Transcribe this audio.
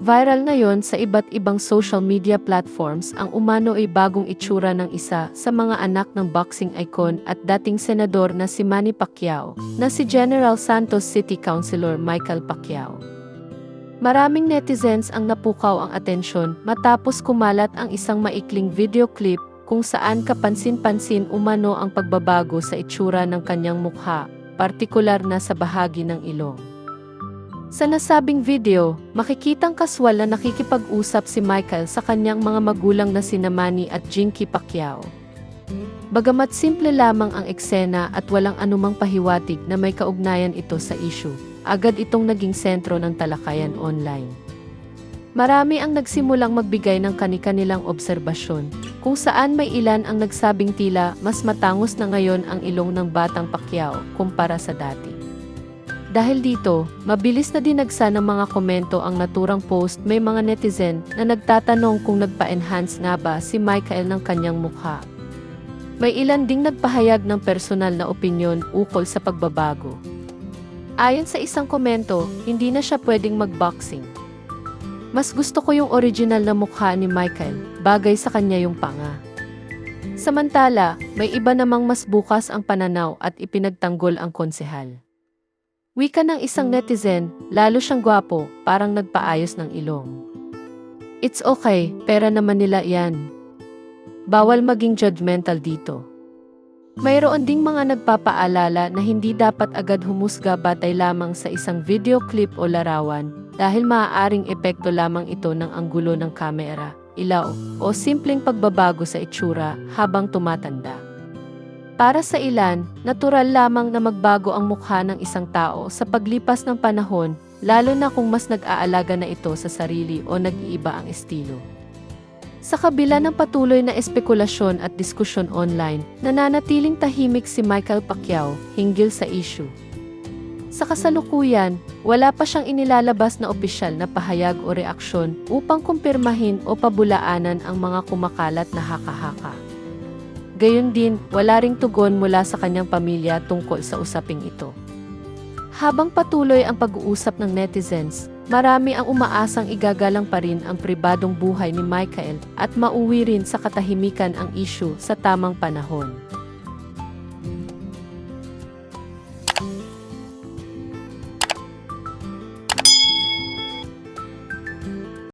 Viral ngayon sa iba't ibang social media platforms ang umano'y bagong itsura ng isa sa mga anak ng boxing icon at dating senador na si Manny Pacquiao, na si General Santos City Councilor Michael Pacquiao. Maraming netizens ang napukaw ang atensyon matapos kumalat ang isang maikling video clip kung saan kapansin-pansin umano ang pagbabago sa itsura ng kanyang mukha, partikular na sa bahagi ng ilong. Sa nasabing video, makikitang kaswal na nakikipag-usap si Michael sa kanyang mga magulang na sina Manny at Jinky Pacquiao. Bagamat simple lamang ang eksena at walang anumang pahiwatig na may kaugnayan ito sa issue, agad itong naging sentro ng talakayan online. Marami ang nagsimulang magbigay ng kani-kanilang obserbasyon, kung saan may ilan ang nagsabing tila mas matangos na ngayon ang ilong ng batang Pacquiao kumpara sa dati. Dahil dito, mabilis na dinagsa ng mga komento ang naturang post. May mga netizen na nagtatanong kung nagpa-enhance nga ba si Michael ng kanyang mukha. May ilan ding nagpahayag ng personal na opinyon ukol sa pagbabago. Ayon sa isang komento, hindi na siya pwedeng mag-boxing. Mas gusto ko yung original na mukha ni Michael, bagay sa kanya yung panga. Samantala, may iba namang mas bukas ang pananaw at ipinagtanggol ang konsehal. Wika ng isang netizen, lalo siyang gwapo, parang nagpaayos ng ilong. It's okay, pera naman nila yan. Bawal maging judgmental dito. Mayroon ding mga nagpapaalala na hindi dapat agad humusga batay lamang sa isang video clip o larawan dahil maaaring epekto lamang ito ng anggulo ng kamera, ilaw, o simpleng pagbabago sa itsura habang tumatanda. Para sa ilan, natural lamang na magbago ang mukha ng isang tao sa paglipas ng panahon, lalo na kung mas nag-aalaga na ito sa sarili o nag-iiba ang estilo. Sa kabila ng patuloy na espekulasyon at diskusyon online, nananatiling tahimik si Michael Pacquiao hinggil sa issue. Sa kasalukuyan, wala pa siyang inilalabas na opisyal na pahayag o reaksyon upang kumpirmahin o pabulaanan ang mga kumakalat na haka-haka. Gayon din, wala ring tugon mula sa kanyang pamilya tungkol sa usaping ito. Habang patuloy ang pag-uusap ng netizens, marami ang umaasang igagalang pa rin ang pribadong buhay ni Michael at mauwi rin sa katahimikan ang issue sa tamang panahon.